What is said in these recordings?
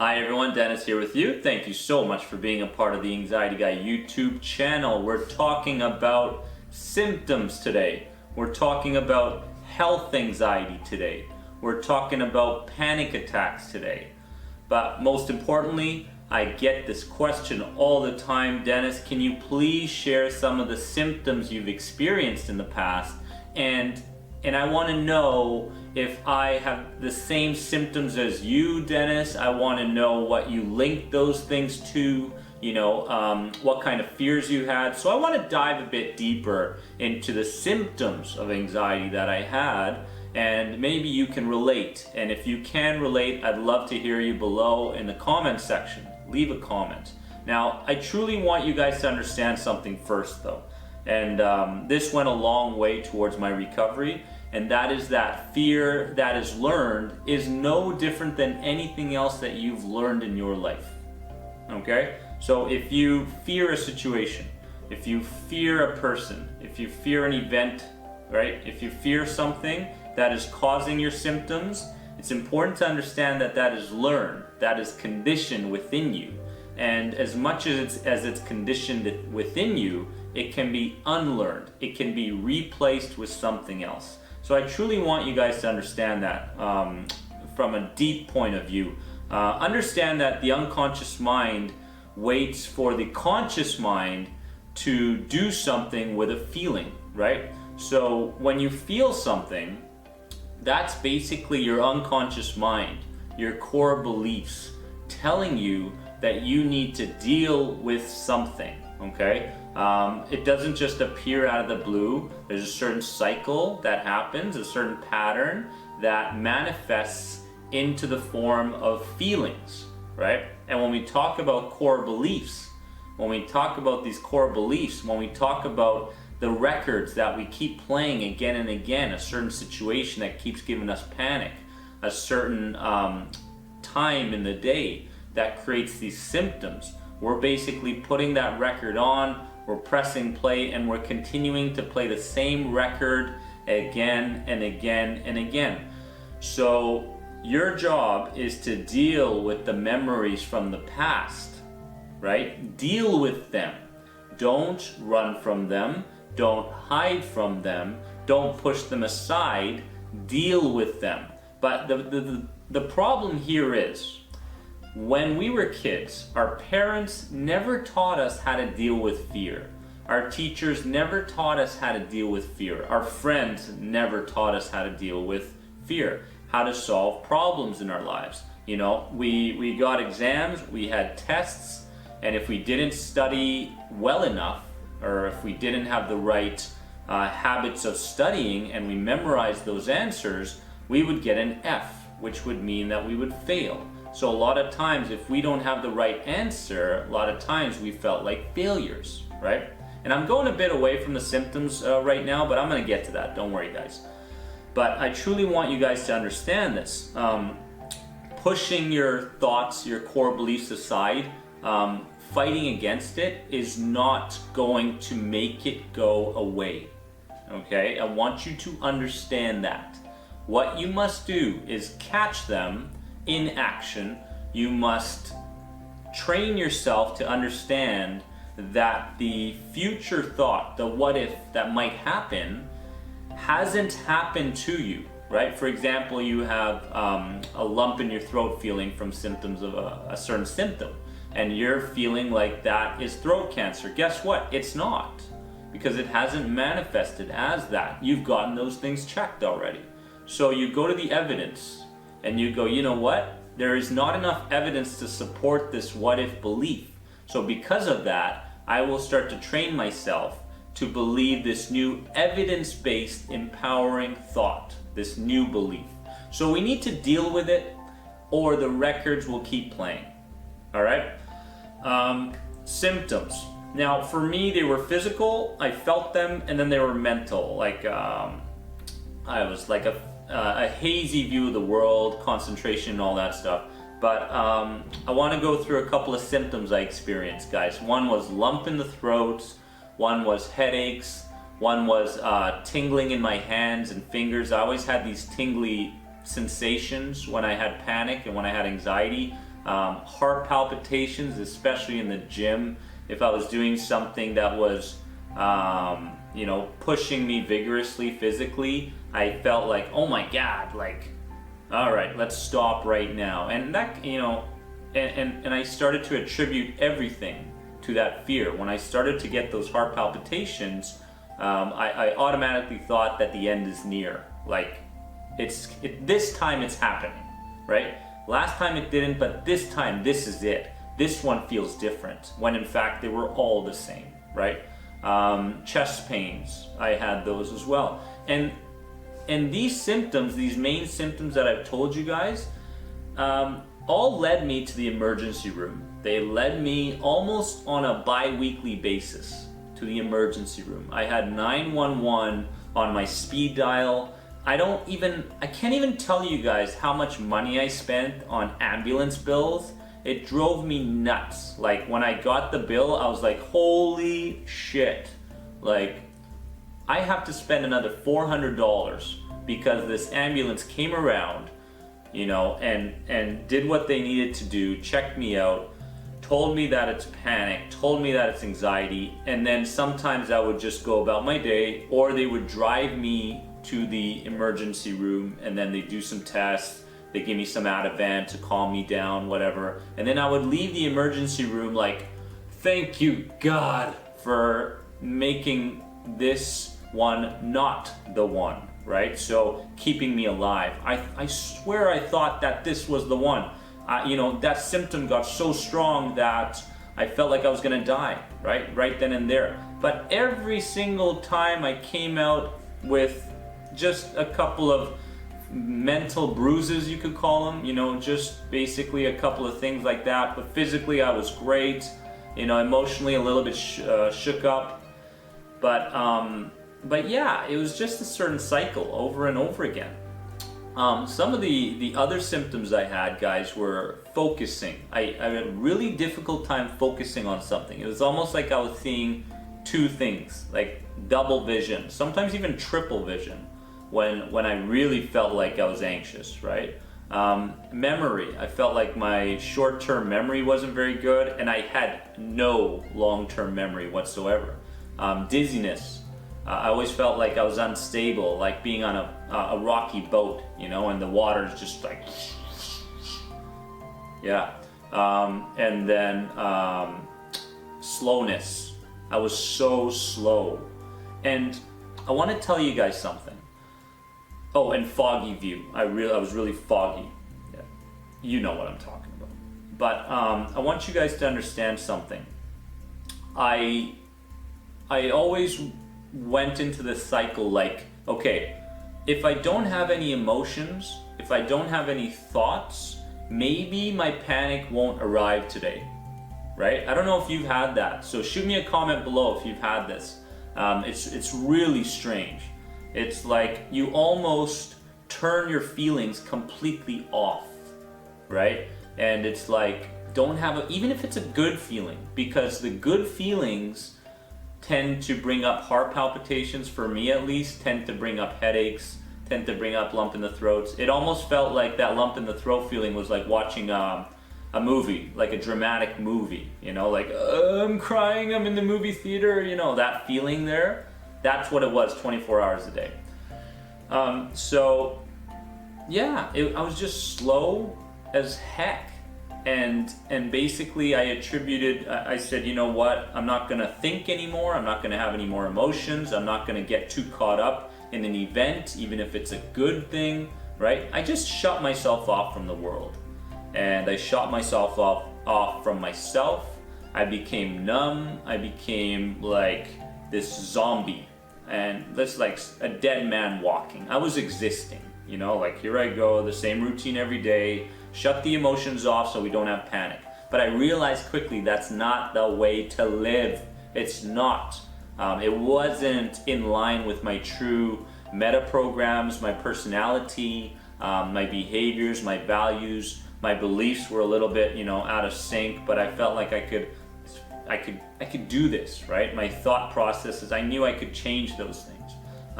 Hi everyone, Dennis here with you. Thank you so much for being a part of the Anxiety Guy YouTube channel. We're talking about symptoms today. We're talking about health anxiety today. We're talking about panic attacks today. But most importantly, I get this question all the time, Dennis, can you please share some of the symptoms you've experienced in the past? And I want to know if I have the same symptoms as you, Dennis. I want to know what you link those things to, what kind of fears you had. So I want to dive a bit deeper into the symptoms of anxiety that I had, and maybe you can relate. And if you can relate, I'd love to hear you below in the comment section. Leave a comment. Now, I truly want you guys to understand something first though. And this went a long way towards my recovery, and that is that fear that is learned is no different than anything else that you've learned in your life. Okay? So if you fear a situation, if you fear a person, if you fear an event, right? If you fear something that is causing your symptoms, it's important to understand that that is learned, that is conditioned within you. And as much as it's conditioned within you, it can be unlearned. It can be replaced with something else. So I truly want you guys to understand that from a deep point of view. Understand that the unconscious mind waits for the conscious mind to do something with a feeling, right? So when you feel something, that's basically your unconscious mind, your core beliefs telling you that you need to deal with something, okay? It doesn't just appear out of the blue. There's a certain cycle that happens, a certain pattern that manifests into the form of feelings, right? And when we talk about core beliefs, when we talk about these core beliefs, when we talk about the records that we keep playing again and again, a certain situation that keeps giving us panic, a certain time in the day that creates these symptoms, we're basically putting that record on, we're pressing play, and we're continuing to play the same record again and again and again. So your job is to deal with the memories from the past, right? Deal with them. Don't run from them. Don't hide from them. Don't push them aside. Deal with them. But the problem here is, when we were kids, our parents never taught us how to deal with fear. Our teachers never taught us how to deal with fear. Our friends never taught us how to deal with fear, how to solve problems in our lives. We got exams, we had tests, and if we didn't study well enough, or if we didn't have the right habits of studying and we memorized those answers, we would get an F, which would mean that we would fail. So a lot of times, if we don't have the right answer, a lot of times we felt like failures, right? And I'm going a bit away from the symptoms right now, but I'm going to get to that. Don't worry, guys. But I truly want you guys to understand this. Pushing your thoughts, your core beliefs aside, fighting against it is not going to make it go away, okay? I want you to understand that. What you must do is catch them in action. You must train yourself to understand that the future thought, the what if that might happen, hasn't happened to you, right? For example, you have a lump in your throat feeling from symptoms of a certain symptom, and you're feeling like that is throat cancer. Guess what? It's not, because it hasn't manifested as that. You've gotten those things checked already. So you go to the evidence and you go, you know what? There is not enough evidence to support this what if belief. So because of that, I will start to train myself to believe this new evidence-based empowering thought, this new belief. So we need to deal with it, or the records will keep playing. All right? Symptoms. Now, for me, they were physical. I felt them, and then they were mental. Like I was like a hazy view of the world, concentration, and all that stuff. But I want to go through a couple of symptoms I experienced, guys. One was lump in the throat, one was headaches, one was tingling in my hands and fingers. I always had these tingly sensations when I had panic and when I had anxiety. heart palpitations, especially in the gym. If I was doing something that was, pushing me vigorously physically, I felt like, oh my God, like, all right, let's stop right now. And that, and I started to attribute everything to that fear. When I started to get those heart palpitations, I automatically thought that the end is near. Like, this time it's happening, right? Last time it didn't, but this time this is it. This one feels different, when in fact they were all the same, right? Chest pains, I had those as well. And these symptoms, these main symptoms that I've told you guys, all led me to the emergency room. They led me almost on a bi-weekly basis to the emergency room. I had 911 on my speed dial. I can't even tell you guys how much money I spent on ambulance bills. It drove me nuts. Like, when I got the bill, I was like, holy shit. Like, I have to spend another $400 because this ambulance came around, and did what they needed to do, checked me out, told me that it's panic, told me that it's anxiety, and then sometimes I would just go about my day, or they would drive me to the emergency room, and then they do some tests, they give me some Ativan to calm me down, whatever, and then I would leave the emergency room like, thank you God for making this one not the one, right? So keeping me alive. I swear I thought that this was the one. That symptom got so strong that I felt like I was gonna die, right then and there. But every single time I came out with just a couple of mental bruises, you could call them, just basically a couple of things like that. But physically I was great, emotionally a little bit shook up. But yeah, it was just a certain cycle over and over again. Some of the other symptoms I had, guys, were focusing. I had a really difficult time focusing on something. It was almost like I was seeing two things, like double vision, sometimes even triple vision, when I really felt like I was anxious, right? Memory. I felt like my short-term memory wasn't very good, and I had no long-term memory whatsoever. Dizziness. I always felt like I was unstable, like being on a rocky boat, and the water's just like, yeah. And then slowness. I was so slow. And I want to tell you guys something. Oh, and foggy view. I was really foggy. Yeah. You know what I'm talking about. But I want you guys to understand something. I always went into this cycle like, okay, if I don't have any emotions, if I don't have any thoughts, maybe my panic won't arrive today, right? I don't know if you've had that, so shoot me a comment below if you've had this. It's really strange. It's like you almost turn your feelings completely off, right? And it's like, even if it's a good feeling, because the good feelings tend to bring up heart palpitations, for me at least, tend to bring up headaches, tend to bring up lump in the throats. It almost felt like that lump in the throat feeling was like watching a movie, like a dramatic movie, like, I'm crying, I'm in the movie theater, that feeling there. That's what it was 24 hours a day. So yeah, I was just slow as heck. And basically I said, you know what, I'm not gonna think anymore, I'm not gonna have any more emotions, I'm not gonna get too caught up in an event, even if it's a good thing, right? I just shut myself off from the world. And I shut myself off from myself. I became numb, I became like this zombie, and that's like a dead man walking. I was existing, like here I go, the same routine every day, shut the emotions off so we don't have panic. But I realized quickly that's not the way to live. It's not. It wasn't in line with my true meta programs, my personality, my behaviors, my values. My beliefs were a little bit, out of sync, but I felt like I could do this, right? My thought processes, I knew I could change those things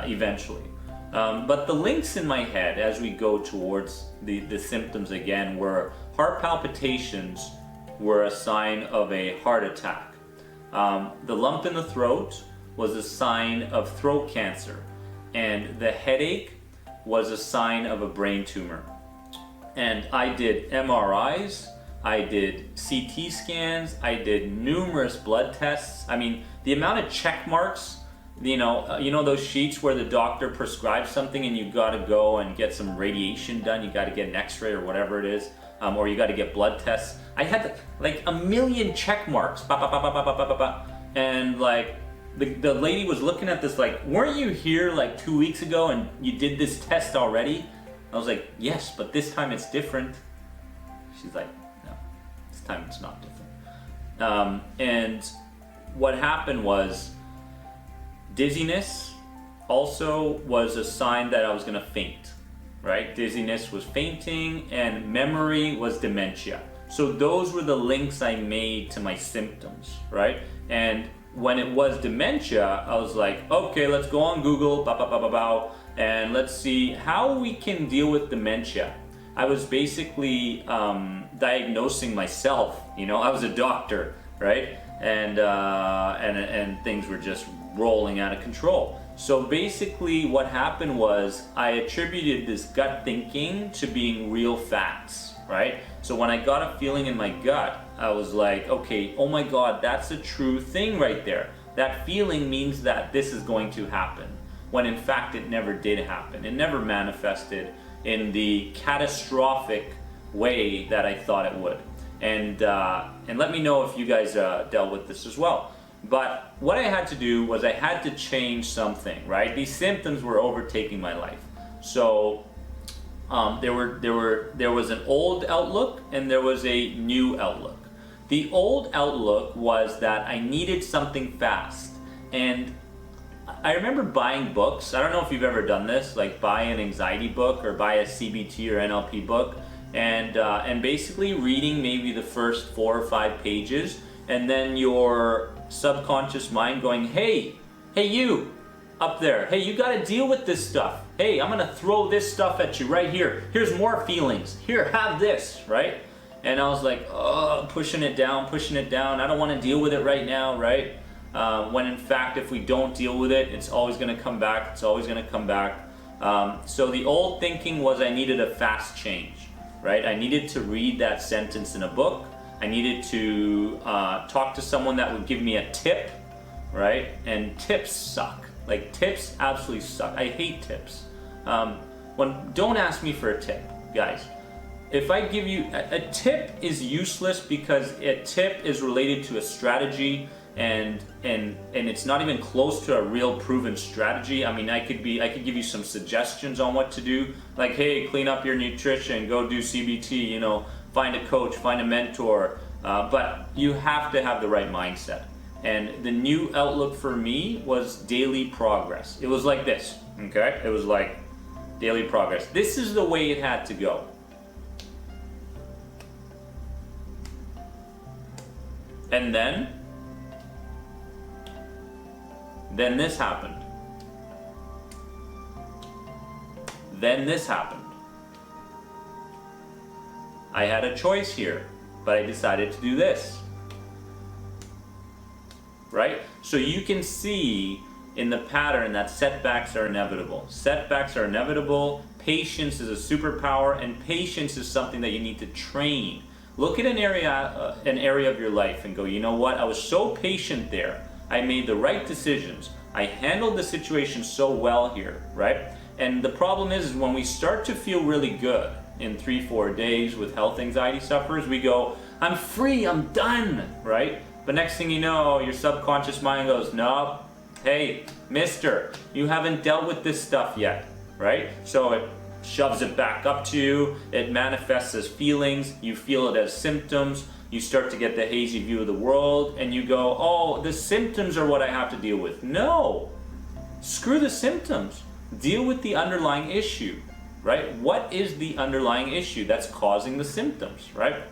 eventually. But the links in my head as we go towards the symptoms again were heart palpitations were a sign of a heart attack. The lump in the throat was a sign of throat cancer, and the headache was a sign of a brain tumor. And I did MRIs, I did CT scans, I did numerous blood tests. I mean, the amount of check marks, you know those sheets where the doctor prescribes something and you got to go and get some radiation done, you got to get an x-ray or whatever it is, or you got to get blood tests. I had like a million check marks, and like the lady was looking at this like, weren't you here like 2 weeks ago and you did this test already? I was like, yes, but this time it's different. She's like, no, this time it's not different. And what happened was, dizziness also was a sign that I was gonna faint, right? Dizziness was fainting, and memory was dementia. So those were the links I made to my symptoms, right? And when it was dementia, I was like, okay, let's go on Google, and let's see how we can deal with dementia. I was basically diagnosing myself, I was a doctor, right? And things were just rolling out of control. So basically what happened was I attributed this gut thinking to being real facts, right? So when I got a feeling in my gut, I was like, okay, oh my God, that's a true thing right there. That feeling means that this is going to happen, when in fact it never did happen. It never manifested in the catastrophic way that I thought it would. And let me know if you guys dealt with this as well. But what I had to do was I had to change something, right? These symptoms were overtaking my life. So there was an old outlook and there was a new outlook. The old outlook was that I needed something fast. And I remember buying books. I don't know if you've ever done this, like buy an anxiety book or buy a CBT or NLP book, and basically reading maybe the first 4 or 5 pages, and then your subconscious mind going, hey you up there, hey, you got to deal with this stuff. Hey, I'm gonna throw this stuff at you right here. Here's more feelings. Here, have this, right? And I was like, oh, pushing it down. I don't want to deal with it right now, right? When in fact, if we don't deal with it, it's always going to come back. So the old thinking was I needed a fast change, right? I needed to read that sentence in a book. I needed to talk to someone that would give me a tip, right? And tips suck. Like, tips absolutely suck. I hate tips. Don't ask me for a tip, guys. If I give you a tip is useless, because a tip is related to a strategy, and it's not even close to a real proven strategy. I mean, I could give you some suggestions on what to do, like, hey, clean up your nutrition, go do CBT, find a coach, find a mentor, but you have to have the right mindset. And the new outlook for me was daily progress. It was like this, okay? It was like daily progress. This is the way it had to go. And then this happened. Then this happened. I had a choice here, but I decided to do this. Right? So you can see in the pattern that setbacks are inevitable. Setbacks are inevitable. Patience is a superpower, and patience is something that you need to train. Look at an area of your life and go, you know what? I was so patient there. I made the right decisions. I handled the situation so well here, right? And the problem is when we start to feel really good in 3-4 days with health anxiety sufferers, we go, I'm free, I'm done, right? But next thing you know, your subconscious mind goes, no, hey, mister, you haven't dealt with this stuff yet, right? So it shoves it back up to you, it manifests as feelings, you feel it as symptoms, you start to get the hazy view of the world, and you go, oh, the symptoms are what I have to deal with. No, screw the symptoms. Deal with the underlying issue, right? What is the underlying issue that's causing the symptoms, right?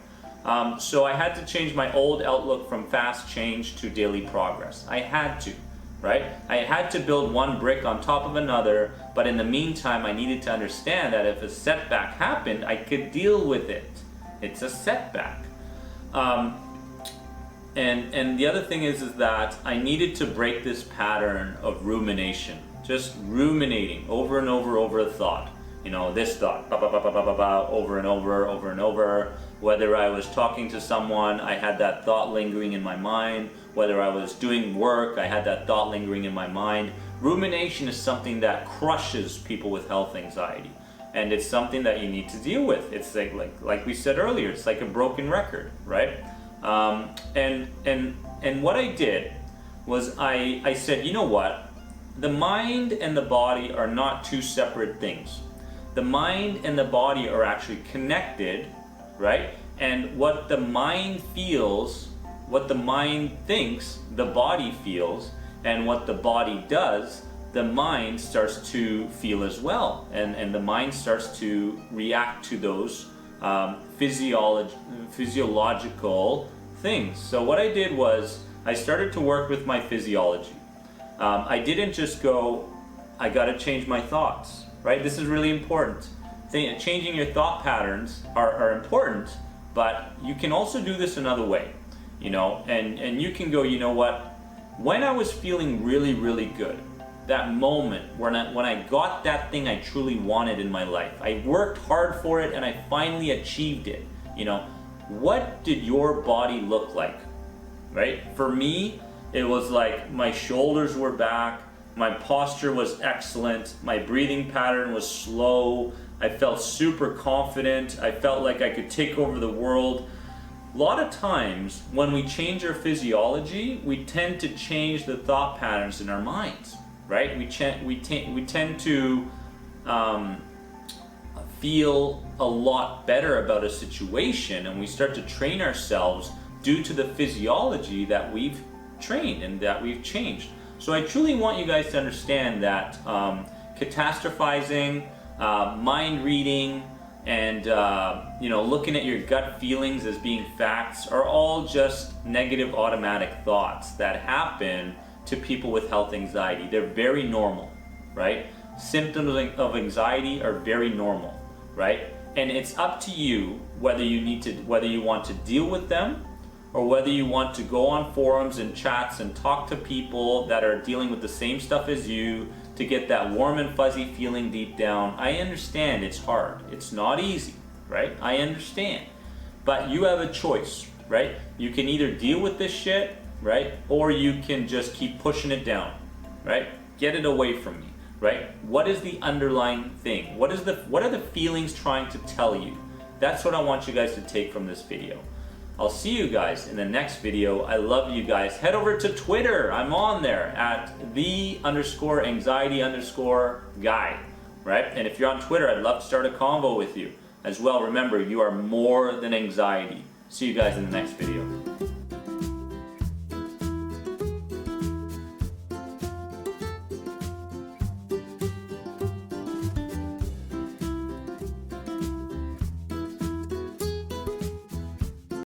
So I had to change my old outlook from fast change to daily progress. I had to, right? I had to build one brick on top of another, but in the meantime, I needed to understand that if a setback happened, I could deal with it, It's a setback. And the other thing is that I needed to break this pattern of rumination, just ruminating over and over a thought. You know, this thought, over and over. Whether I was talking to someone, I had that thought lingering in my mind. Whether I was doing work, I had that thought lingering in my mind. Rumination is something that crushes people with health anxiety. And it's something that you need to deal with. It's like we said earlier, it's like a broken record, right? And what I did was I said, you know what? The mind and the body are not two separate things. The mind and the body are actually connected, right? And what the mind feels, what the mind thinks, the body feels, and what the body does, the mind starts to feel as well. And the mind starts to react to those physiological things. So what I did was I started to work with my physiology. I didn't just go, I gotta change my thoughts, right? This is really important. Changing your thought patterns are important, but you can also do this another way, you know, and you can go, you know what, when I was feeling really good, that moment when I got that thing I truly wanted in my life, I worked hard for it and I finally achieved it, you know, what did your body look like, right? For me, it was like my shoulders were back, my posture was excellent, my breathing pattern was slow, I felt super confident, I felt like I could take over the world. A lot of times when we change our physiology, we tend to change the thought patterns in our minds, right? We tend to feel a lot better about a situation, and we start to train ourselves due to the physiology that we've trained and that we've changed. So I truly want you guys to understand that catastrophizing, mind reading, and you know, looking at your gut feelings as being facts are all just negative automatic thoughts that happen to people with health anxiety. They're very normal, right? Symptoms of anxiety are very normal, right? And it's up to you whether you want to deal with them, or whether you want to go on forums and chats and talk to people that are dealing with the same stuff as you to get that warm and fuzzy feeling deep down. I understand it's hard. It's not easy, right? I understand. But you have a choice, right? You can either deal with this shit, right? Or you can just keep pushing it down, right? Get it away from me, right? What is the underlying thing? What are the feelings trying to tell you? That's what I want you guys to take from this video. I'll see you guys in the next video. I love you guys. Head over to Twitter. I'm on there at _anxiety_guy, right? And if you're on Twitter, I'd love to start a convo with you as well. Remember, you are more than anxiety. See you guys in the next video.